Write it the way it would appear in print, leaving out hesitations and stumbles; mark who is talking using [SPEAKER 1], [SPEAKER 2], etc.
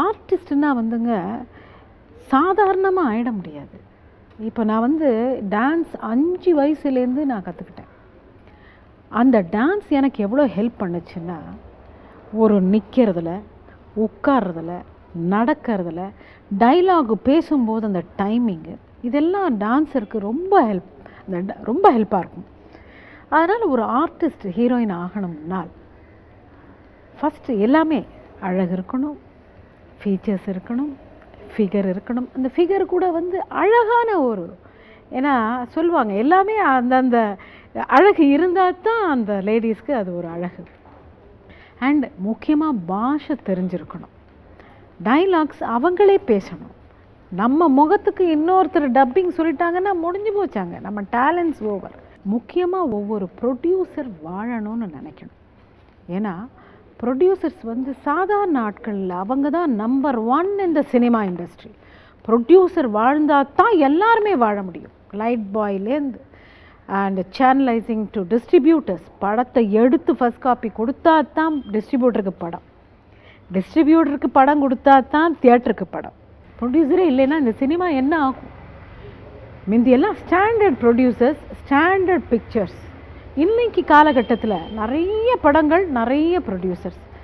[SPEAKER 1] ஆர்டிஸ்ட்னா வந்துங்க சாதாரணமாக ஆயிட முடியாது. இப்போ நான் வந்து டான்ஸ் 5 வயசுலேருந்து நான் கற்றுக்கிட்டேன். அந்த டான்ஸ் எனக்கு எவ்வளோ ஹெல்ப் பண்ணுச்சுன்னா, ஒரு நிற்கிறதுல, உட்கார்றதுல, நடக்கிறதுல, டைலாக் பேசும்போது அந்த டைமிங்கு, இதெல்லாம் டான்ஸருக்கு ரொம்ப ஹெல்ப்பாக இருக்கும். அதனால் ஒரு ஆர்டிஸ்ட் ஹீரோயின் ஆகணும்னால் ஃபஸ்ட்டு எல்லாமே அழகு இருக்கணும், ஃபீச்சர்ஸ் இருக்கணும், ஃபிகர் இருக்கணும். அந்த ஃபிகர் கூட வந்து அழகான ஏன்னா சொல்லுவாங்க எல்லாமே அந்தந்த அழகு இருந்தால் தான் அந்த லேடிஸ்க்கு அது ஒரு அழகு. அண்ட் முக்கியமாக பாஷை தெரிஞ்சிருக்கணும். டைலாக்ஸ் அவங்களே பேசணும். நம்ம முகத்துக்கு இன்னொருத்தர் டப்பிங் சொல்லிட்டாங்கன்னா முடிஞ்சு போச்சாங்க, நம்ம டேலண்ட்ஸ் ஓவர். முக்கியமாக ஒவ்வொரு ப்ரொடியூசர் வாழணும்னு நினைக்கணும். ஏன்னா ப்ரொடியூசர்ஸ் வந்து சாதாரண ஆட்கள் இல்லை, அவங்க தான் நம்பர் 1 இந்த சினிமா இண்டஸ்ட்ரி. ப்ரொடியூசர் வாழ்ந்தால் தான் எல்லாருமே வாழ முடியும். லைட் பாய்லேருந்து அண்ட் சேனலைசிங் டு டிஸ்ட்ரிபியூட்டர்ஸ். படத்தை எடுத்து ஃபர்ஸ்ட் காப்பி கொடுத்தா தான் டிஸ்ட்ரிபியூட்டருக்கு படம் கொடுத்தா தான் தியேட்டருக்கு படம். ப்ரொடியூசரே இல்லைன்னா இந்த சினிமா என்ன ஆகும்? முந்தியெல்லாம் ஸ்டாண்டர்ட் ப்ரொடியூசர்ஸ், ஸ்டாண்டர்ட் பிக்சர்ஸ். இன்றைக்கி காலகட்டத்தில் நிறைய படங்கள், நிறைய ப்ரொடியூசர்ஸ்.